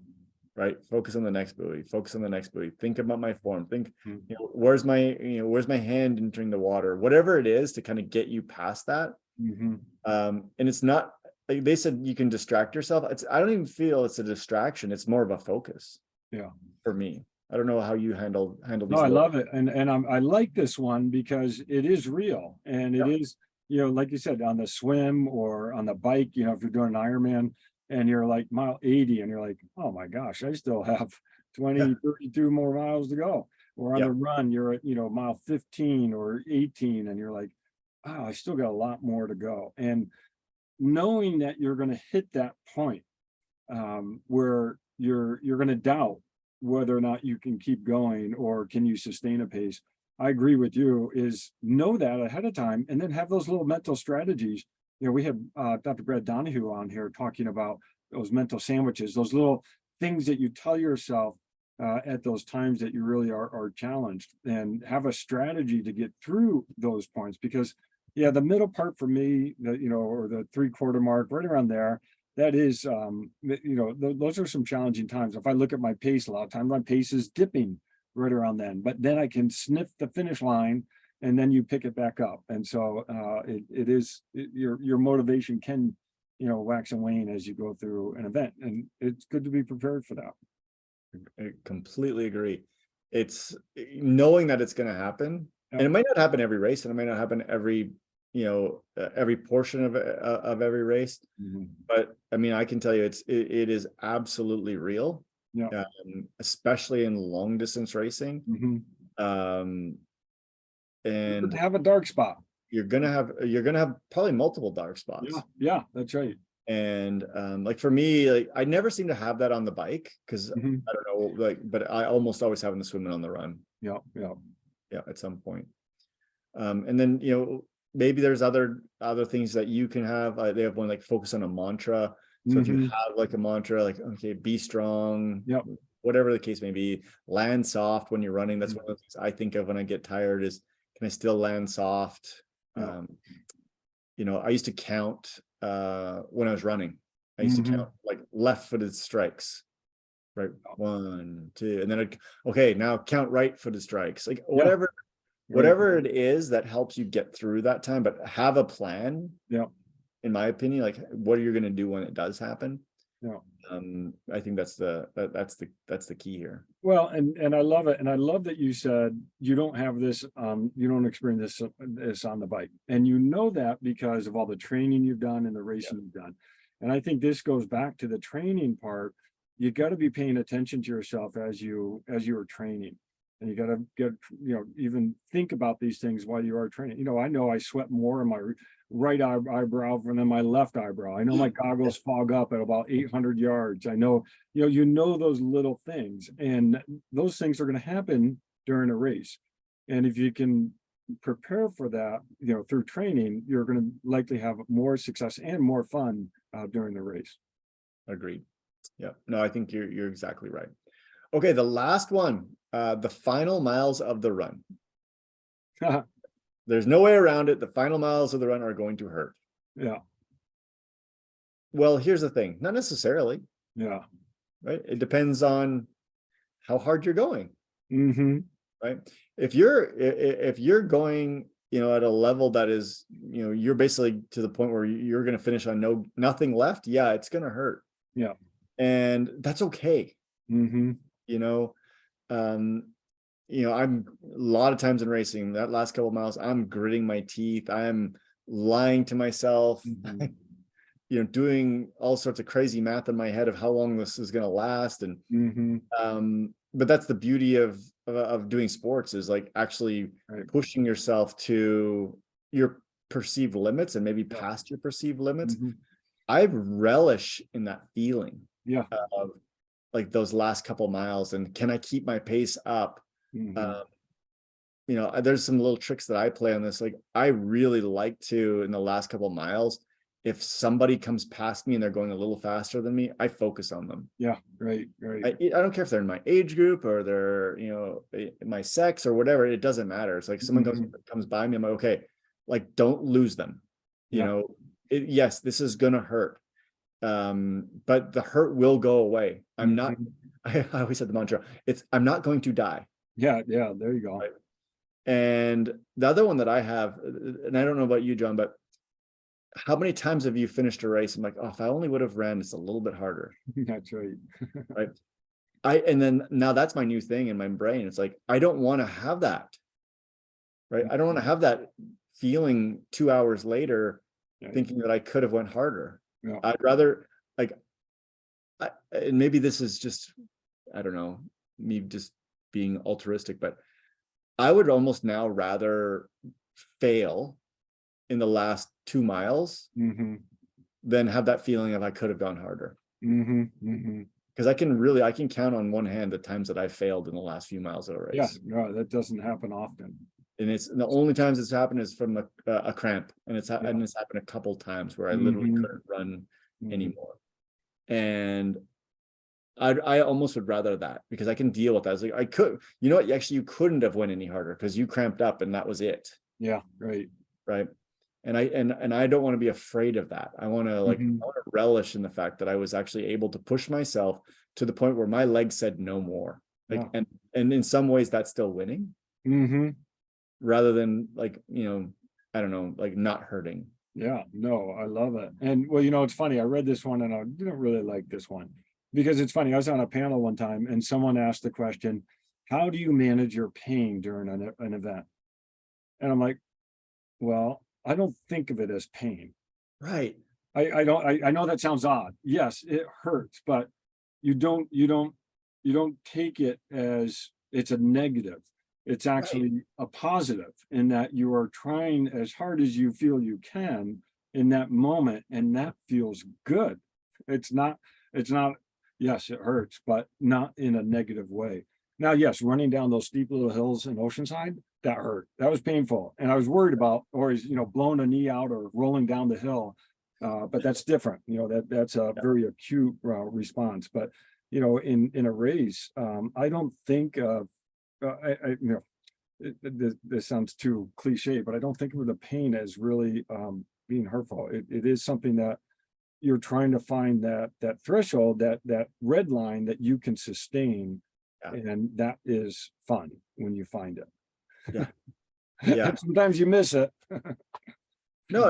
Right. Focus on the next buoy. Focus on the next buoy. Think about my form. Think, Mhm. Where's my hand entering the water? Whatever it is to kind of get you past that. Mhm. And it's not like they said you can distract yourself. I don't even feel it's a distraction. It's more of a focus. Yeah. For me. I don't know how you handle No, these I little. love it. And I like this one because it is real. And it Yeah. is, like you said, on the swim or on the bike, if you're doing an Ironman and you're like mile 80 and you're like, oh my gosh, I still have 20, 32 more miles to go. Or on Yeah. the run, you're at, mile 15 or 18 and you're like, wow, I still got a lot more to go. And knowing that you're going to hit that point where you're going to doubt whether or not you can keep going or can you sustain a pace. I agree with you. Is know that ahead of time and then have those little mental strategies. We had Dr. Brad Donahue on here talking about those mental sandwiches, those little things that you tell yourself at those times that you really are challenged, and have a strategy to get through those points. Because yeah, the middle part for me, or the 3/4 mark, right around there, that is, those are some challenging times. If I look at my pace, a lot of times my pace is dipping right around then, but then I can sniff the finish line and then you pick it back up. And so your motivation can, wax and wane as you go through an event, and it's good to be prepared for that. I completely agree. It's knowing that it's going to happen, Yep. and it might not happen every race, and it might not happen every every portion of every race. Mhm. But I mean, I can tell you, it is absolutely real. Yeah. especially in long distance racing. Mhm. Um, and Have a dark spot. you're gonna have probably multiple dark spots. Yeah, yeah, that's right. And like for me, like I never seem to have that on the bike because Mhm. I don't know, like, but I almost always have in the swim and on the run. Yeah, yeah. Yeah, at some point. And then maybe there's other things that you can have. They have one like focus on a mantra. So if you Mhm. have like a mantra, like okay, be strong, Yep. whatever the case may be, land soft when you're running. That's Mhm. one of the things I think of when I get tired is can I still land soft? Yeah. I used to count when I was running. I used to Mhm. count like left-footed strikes, right? 1, 2, and then okay, now count right-footed strikes. Like Yeah, right. whatever it is that helps you get through that time, but have a plan, Yeah, in my opinion, like what are you going to do when it does happen? yeah. I think that's the key here. Well, and I love it, and I love that you said you don't have this, you don't experience this on the bike, and you know that because of all the training you've done and the Yeah, racing you've done, and I think this goes back to the training part. You got to be paying attention to yourself as you are training, and you got to get even think about these things while you are training. I know I sweat more in my right eyebrow than my left eyebrow. I know my goggles fog up at about 800 yards. I know those little things, and those things are going to happen during a race. And if you can prepare for that, through training, you're going to likely have more success and more fun during the race. agreed. Yeah, no, I think you're exactly right. Okay, the last one, the final miles of the run. There's no way around it. The final miles of the run are going to hurt. Yeah, Well, here's the thing, not necessarily, yeah. right? It depends on how hard you're going, Mm-hmm. right? If you're going, at a level that is, you're basically to the point where you're going to finish on nothing left, yeah, it's going to hurt. Yeah. And that's okay. Mm-hmm. You know, um, I'm a lot of times in racing, that last couple of miles, I'm gritting my teeth. I'm lying to myself, Mm-hmm. doing all sorts of crazy math in my head of how long this is going to last. And, Mm-hmm. but that's the beauty of doing sports, is like actually Right. pushing yourself to your perceived limits and maybe Yeah. past your perceived limits. Mm-hmm. I relish in that feeling Yeah. of like those last couple miles, and can I keep my pace up? Mm-hmm. Um, there's some little tricks that I play on this. Like I really like to, in the last couple of miles, if somebody comes past me and they're going a little faster than me, I focus on them. Yeah. Right. Right. I don't care if they're in my age group or they're, my sex or whatever. It doesn't matter. It's like someone Mm-hmm. comes by me, I'm like, okay, like don't lose them. Yeah. Yes, this is gonna hurt. But the hurt will go away. I'm not, Mm-hmm. I always said the mantra, I'm not going to die. Yeah. Yeah. There you go. Right. And the other one that I have, and I don't know about you, John, but how many times have you finished a race? I'm like, oh, if I only would have ran just a little bit harder. That's right. Right. And then now that's my new thing in my brain. It's like, I don't want to have that. Right. I don't want to have that feeling 2 hours later, Yeah. thinking that I could have went harder. Yeah. I'd rather like, and maybe this is just, I don't know, me just being altruistic, but I would almost now rather fail in the last 2 miles Mm-hmm. than have that feeling of I could have gone harder. Mm-hmm. Mm-hmm. Because I can count on one hand the times that I failed in the last few miles of a race. Yeah. No, that doesn't happen often. And it's the only times it's happened is from a cramp, and it's Yeah. happened a couple times where I literally Mm-hmm. couldn't run Mm-hmm. anymore. And I almost would rather that, because I can deal with that. It's like I could, actually you couldn't have went any harder because you cramped up and that was it. Yeah. Right. Right. And I don't want to be afraid of that. I want to Mm-hmm. relish in the fact that I was actually able to push myself to the point where my legs said no more. Like, Yeah. and in some ways that's still winning, Mm-hmm. rather than like, I don't know, like not hurting. Yeah, no, I love it. And well, it's funny. I read this one and I didn't really like this one because it's funny. I was on a panel one time and someone asked the question, how do you manage your pain during an event? And I'm like, well, I don't think of it as pain. Right. I know that sounds odd. Yes, it hurts, but you don't take it as it's a negative. It's Right. actually a positive in that you are trying as hard as you feel you can in that moment, and that feels good. It's not, yes, it hurts, but not in a negative way. Now, yes, running down those steep little hills in Oceanside, that hurt. That was painful. And I was worried about always, blowing a knee out or rolling down the hill. But that's different. That's a very acute response. But in a race, I don't think this sounds too cliche, but I don't think of the pain as really being hurtful. It is something that you're trying to find that threshold, that red line that you can sustain, Yeah. and that is fun when you find it. Yeah. Yeah. And sometimes you miss it. No,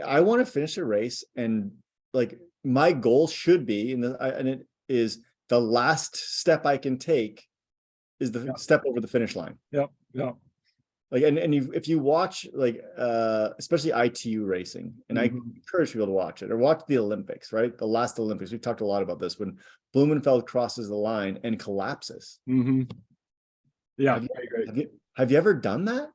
I want to finish a race, and like my goal should be, and it is the last step I can take is the Yeah. step over the finish line. Yep. Yep. Like, if you watch like especially ITU racing, and I Mhm. encourage people to watch it, or watch the Olympics, right? The last Olympics, we've talked a lot about this, when Blumenfeld crosses the line and collapses. Mhm. Yeah, Have you, I agree. have you ever done that?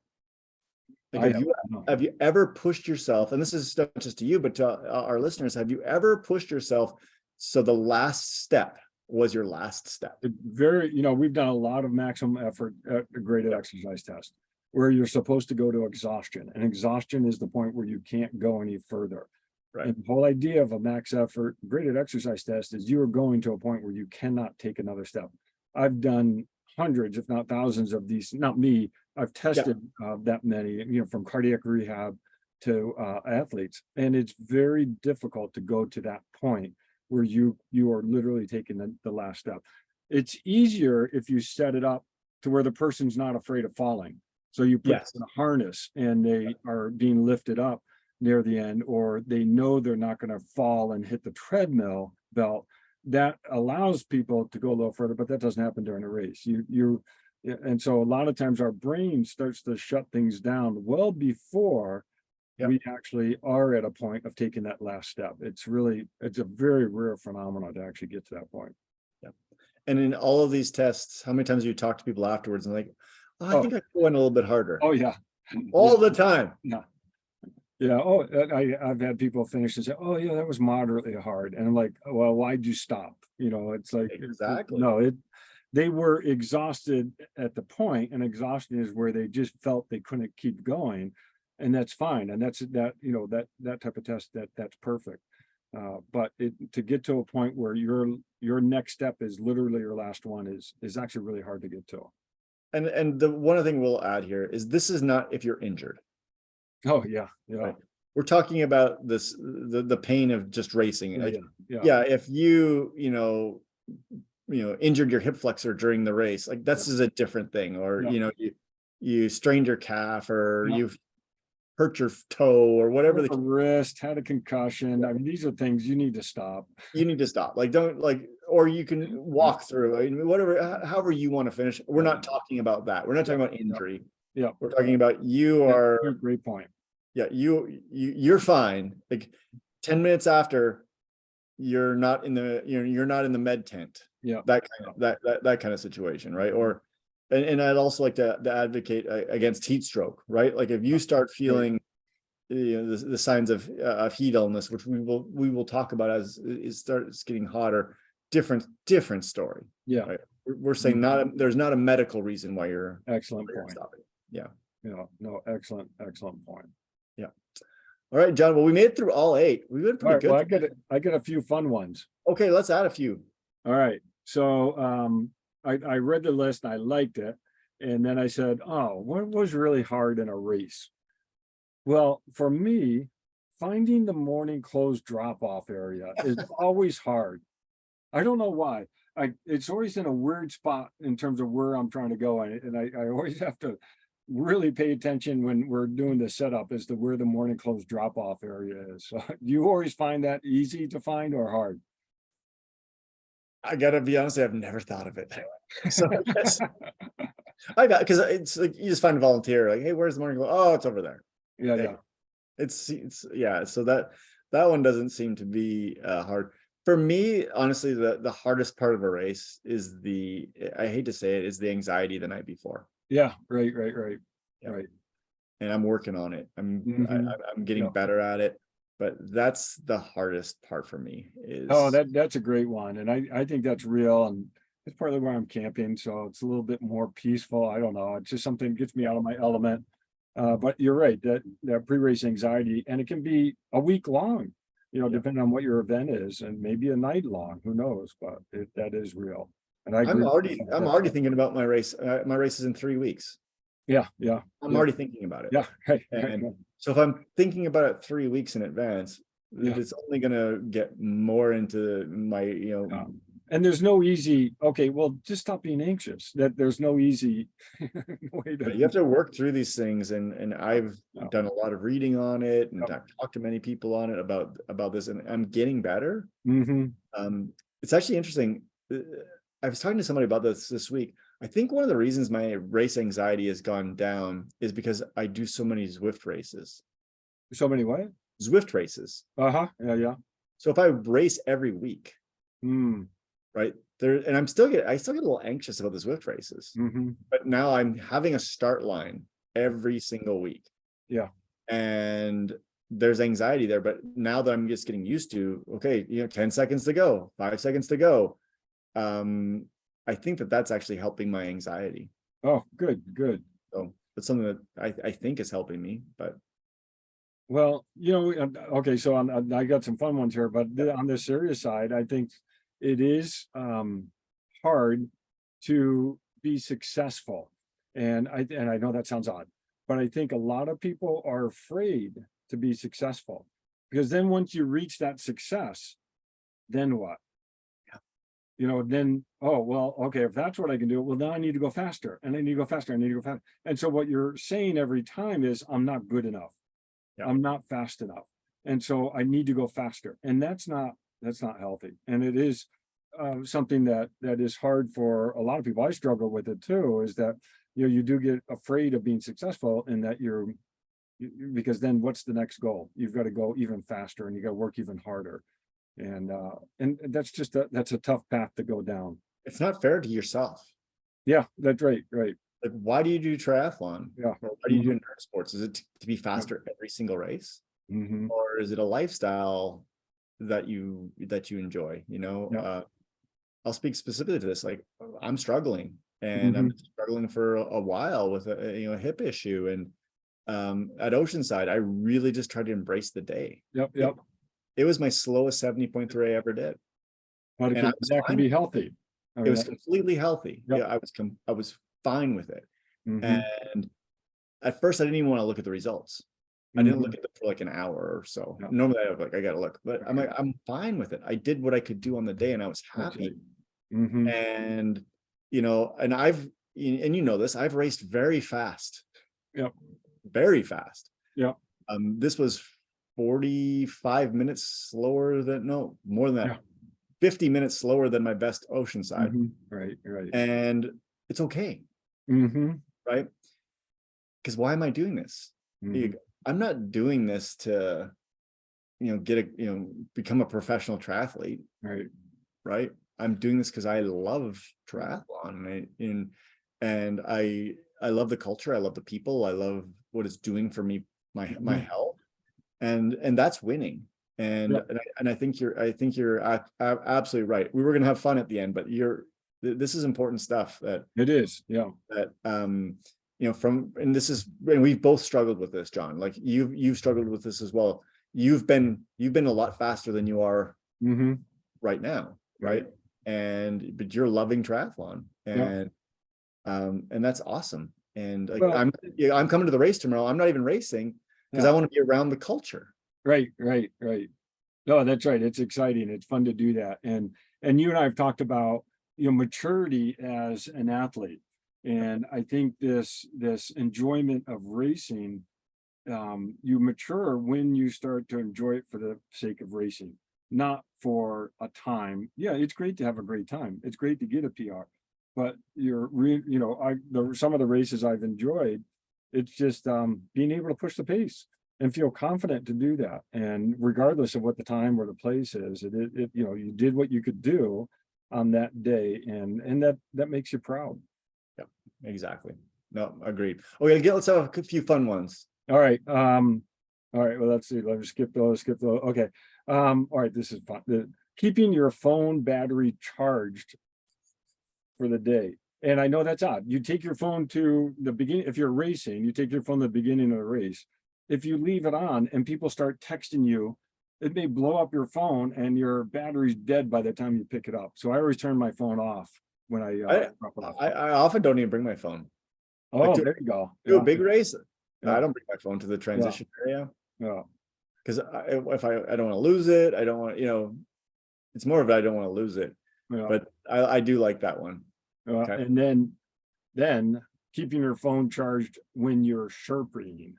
Like, I have have you no. have you ever pushed yourself, and this is not just to you, but to our listeners, have you ever pushed yourself so the last step was your last step? We've done a lot of maximum effort at a graded exercise test where you're supposed to go to exhaustion, and exhaustion is the point where you can't go any further. Right. And the whole idea of a max effort graded exercise test is you are going to a point where you cannot take another step. I've done hundreds, if not thousands of these, not me, I've tested that many, from cardiac rehab to athletes. And it's very difficult to go to that point where you are literally taking the last step. It's easier if you set it up to where the person's not afraid of falling. So you put Yes. in a harness and they are being lifted up near the end, or they know they're not going to fall and hit the treadmill belt. That allows people to go a little further, but that doesn't happen during a race. And so a lot of times our brain starts to shut things down well before we actually are at a point of taking that last step. It's a very rare phenomenon to actually get to that point. Yeah. And in all of these tests, how many times have you talked to people afterwards and like, I Oh. think I could go in a little bit harder? Oh yeah. All the time. Yeah. Yeah. Oh, I've had people finish and say, "Oh, yeah, that was moderately hard," and I'm like, "Well, why'd you stop?" It's like Exactly. no, they were exhausted at the point, and exhaustion is where they just felt they couldn't keep going, and that's fine, and that's that type of test that's perfect. But to get to a point where your next step is literally your last one is actually really hard to get to. And the one other thing we'll add here is, this is not if you're injured. Oh yeah, yeah, Right. We're talking about the pain of just racing. yeah, Like, yeah, yeah, if you injured your hip flexor during the race, like this is a different thing. Or yeah. you strained your calf, or Yeah. you've hurt your toe, or whatever Broke a wrist, had a concussion. I mean, these are things you need to stop. you need to stop. Like, don't or you can walk through. I mean, whatever, however you want to finish. We're not talking about that. We're not talking about injury. Yeah, We're talking about you yeah, are, great point. yeah, you're fine. Like 10 minutes after, you're not in the med tent. Yeah, That kind of that kind of situation, right? Or and I'd also like to advocate against heat stroke, right? Like, if you start feeling the signs of heat illness, which we will talk about as it starts getting hotter, different story. Yeah, Right? We're saying there's not a medical reason why you're excellent point. stopping. Yeah. No, excellent point. Yeah. All right, John. Well, we made it through all 8. We went All pretty right, good. well, I get a few fun ones. Okay, let's add a few. All right, so I read the list, I liked it, and then I said, oh, what was really hard in a race? Well, for me, finding the morning clothes drop-off area is always hard. I don't know why. It's always in a weird spot in terms of where I'm trying to go, and I always have to really pay attention when we're doing the setup as to where the morning clothes drop-off area is. So do you always find that easy to find or hard? I gotta be honest, I've never thought of it. So yes, I got, because it's like you just find a volunteer, like, hey, where's the morning glow? Oh, it's over there. Yeah. It's yeah. So that one doesn't seem to be hard. For me, honestly, the hardest part of a race is I hate to say it, is the anxiety the night before. Yeah, right. Yeah. Right. And I'm working on it. Mhm. I'm getting Yeah. better at it, but that's the hardest part for me Oh, is that's a great one, and I think that's real, and it's partly why I'm camping, so it's a little bit more peaceful. I don't know, it's just something that gets me out of my element. But you're right, that pre-race anxiety, and it can be a week long, yeah. depending on what your event is, and maybe a night long, who knows? But that is real, and I agree with you. I'm already thinking about my race. My race is in 3 weeks. Yeah, yeah, I'm yeah, already thinking about it. yeah, right, And yeah, so if I'm thinking about it 3 weeks in advance, yeah. it's only gonna get more into my, And there's no easy, okay, well, just stop being anxious. That there's no easy way to. you have to work through these things. And I've Yeah. done a lot of reading on it, and Yep. I've talked to many people on it about this, and I'm getting better. Mhm. It's actually interesting. I was talking to somebody about this week. I think one of the reasons my race anxiety has gone down is because I do so many Zwift races. So many what? Zwift races. Uh-huh. Yeah, yeah. So if I race every week, Mm. right there, and I still get a little anxious about the Zwift races, Mhm. but now I'm having a start line every single week, Yeah. and there's anxiety there. But now that I'm just getting used to, okay, 10 seconds to go, 5 seconds to go, um, I think that that's actually helping my anxiety. Oh, good, good. So that's something that I think is helping me. But Well, okay, so I got some fun ones here, but on the serious side, I think it is hard to be successful. And I know that sounds odd, but I think a lot of people are afraid to be successful because then once you reach that success, then what? Then, oh, well, okay, if that's what I can do, well, now I need to go faster and I need to go faster. I need to go faster. And so what you're saying every time is, I'm not good enough. yeah, I'm not fast enough. And so I need to go faster. And that's not healthy. And it is something that is hard for a lot of people. I struggle with it too, is that you do get afraid of being successful and that because then what's the next goal? You've got to go even faster and you got to work even harder. And that's that's a tough path to go down. it's not fair to yourself. Yeah, that's right, right. Like, why do you do triathlon? Yeah. Or why do you do Mhm. endurance sports? Is it to be Yeah. faster every single race, Mhm. or is it a lifestyle that you enjoy? Yeah. I'll speak specifically to this. Like, I'm struggling, and I'm Mhm. struggling for a while with a hip issue. And at Oceanside, I really just tried to embrace the day. Yep, It, yep. it was my slowest 70.3 I ever did, But and I was that can fine be with it. healthy. I It mean, was completely healthy. yep. Yeah, I was fine with it. Mhm. And at first, I didn't even want to look at the results. I didn't look Mhm. at them for like an hour or so. Yep. Normally, I gotta look, but I'm Right. like, I'm fine with it. I did what I could do on the day, and I was That's happy. right. Mhm. And and you know this, I've raced very fast, Yep. very fast. Yep. This was 45 minutes slower than no, more than Yeah. that, 50 minutes slower than my best Oceanside. Mhm. Right, right. And it's okay, Mhm. right? Because why am I doing this? Mhm. I'm not doing this to, become a professional triathlete, Right. right? I'm doing this because I love triathlon, and I love the culture. I love the people. I love what it's doing for me, my Mhm. health, and that's winning. And Yep. I think you're absolutely right. We were gonna have fun at the end, but this is important stuff It is. Yeah. that and we've both struggled with this, John. Like, you've struggled with this as well. You've been a lot faster than you are Mhm. right now, Right. right? But you're loving triathlon, Yeah. and that's awesome. And like, Well, I'm coming to the race tomorrow. I'm not even racing because yeah. I want to be around the culture. Right, right, right. No, that's right. It's exciting. It's fun to do that. And you and I have talked about, maturity as an athlete. And I think this enjoyment of racing, you mature when you start to enjoy it for the sake of racing, not for a time. Yeah, it's great to have a great time. It's great to get a PR, but some of the races I've enjoyed, it's just being able to push the pace. and feel confident to do that. And regardless of what the time or the place is, you know, you did what you could do on that day, and that makes you proud. Yep, exactly. No, agreed. Okay, let's have a few fun ones. All right. All right. Well, let's see. Let me skip those. Okay. All right. This is fun. Keeping your phone battery charged for the day. And I know that's odd. You take your phone to the beginning. If you're racing, you take your phone to the beginning of the race. If you leave it on and people start texting you, it may blow up your phone and your battery's dead by the time you pick it up. So I always turn my phone off when I drop it off. I often don't even bring my phone. Oh, there you go. Do a big race. Yeah. I don't bring my phone to the transition area. Yeah. Because if I don't want to lose it, I don't want, you know, it's more of it, I don't want to lose it. Yeah. But I do like that one. Okay. And then keeping your phone charged when you're Sherping,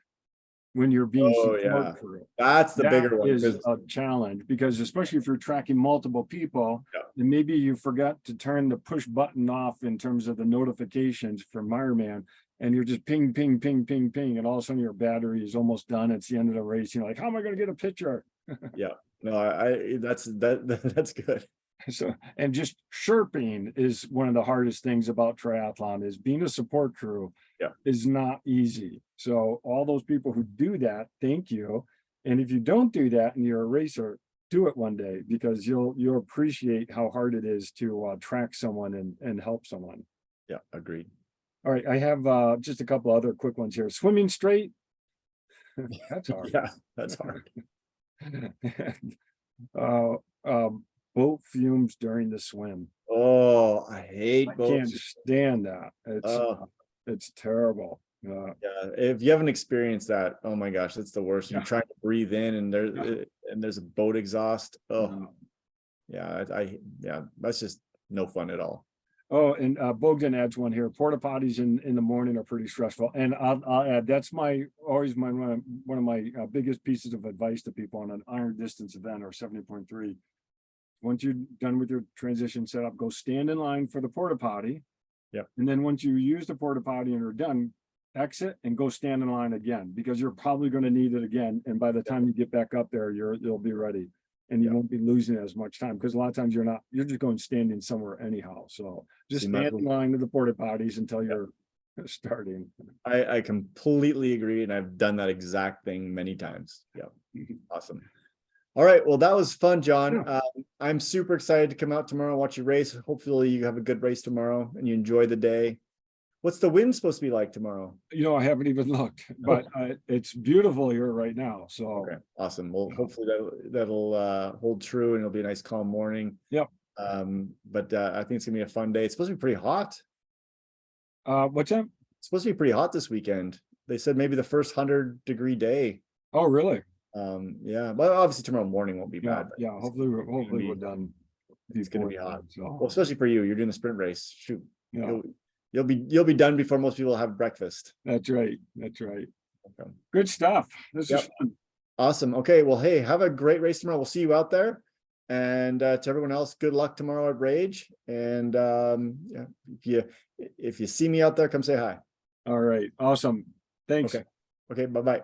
when you're being support crew. That's the bigger one. Is a challenge, because especially if you're tracking multiple people, and maybe you forgot to turn the push button off in terms of the notifications from Ironman, and you're just ping, ping, ping, ping, ping, and all of a sudden your battery is almost done. It's the end of the race. You're like, how am I going to get a picture? Yeah, no, that's good. So, and just Sherping is one of the hardest things about triathlon. Is being a support crew is not easy. So all those people who do that, thank you. And if you don't do that and you're a racer, do it one day, because you'll appreciate how hard it is to track someone and help someone. Yeah, agreed. All right, I have just a couple other quick ones here. Swimming straight. That's hard. Yeah, that's hard. Boat fumes during the swim. Oh, I hate boats. Can't stand that. It's terrible. Yeah, if you haven't experienced that, oh my gosh, that's the worst. You're trying to breathe in and there's a boat exhaust. Oh, yeah, that's just no fun at all. Oh, and Bogdan adds one here. Porta potties in the morning are pretty stressful. And I'll add, that's always one of my biggest pieces of advice to people on an iron distance event or 70.3. Once you're done with your transition setup, go stand in line for the porta potty. Yep. And then once you use the porta potty and are done, exit and go stand in line again, because you're probably going to need it again. And by the time you get back up there, you'll be ready, and you won't be losing as much time, because a lot of times you're just going standing somewhere anyhow. So just stand in line to the porta potties until you're starting. I completely agree, and I've done that exact thing many times. Yeah. Awesome. All right, well, that was fun, John. I'm super excited to come out tomorrow and watch you race. Hopefully you have a good race tomorrow and you enjoy the day. What's the wind supposed to be like tomorrow? You know, I haven't even looked, but it's beautiful here right now. So okay, awesome. Well, hopefully that'll hold true, and it'll be a nice calm morning. Yep. But I think it's gonna be a fun day. It's supposed to be pretty hot. What's that? It's supposed to be pretty hot this weekend. They said maybe the first 100-degree day. Oh, really? Yeah, but obviously tomorrow morning won't be bad. Yeah, hopefully we're done. It's gonna be hot. So. Well, especially for you. You're doing the sprint race. Shoot. Yeah. You'll be done before most people have breakfast. That's right. Okay. Good stuff. This is fun. Awesome. Okay. Well, hey, have a great race tomorrow. We'll see you out there. And to everyone else, good luck tomorrow at Rage. And if you see me out there, come say hi. All right. Awesome. Thanks. Okay. Bye-bye.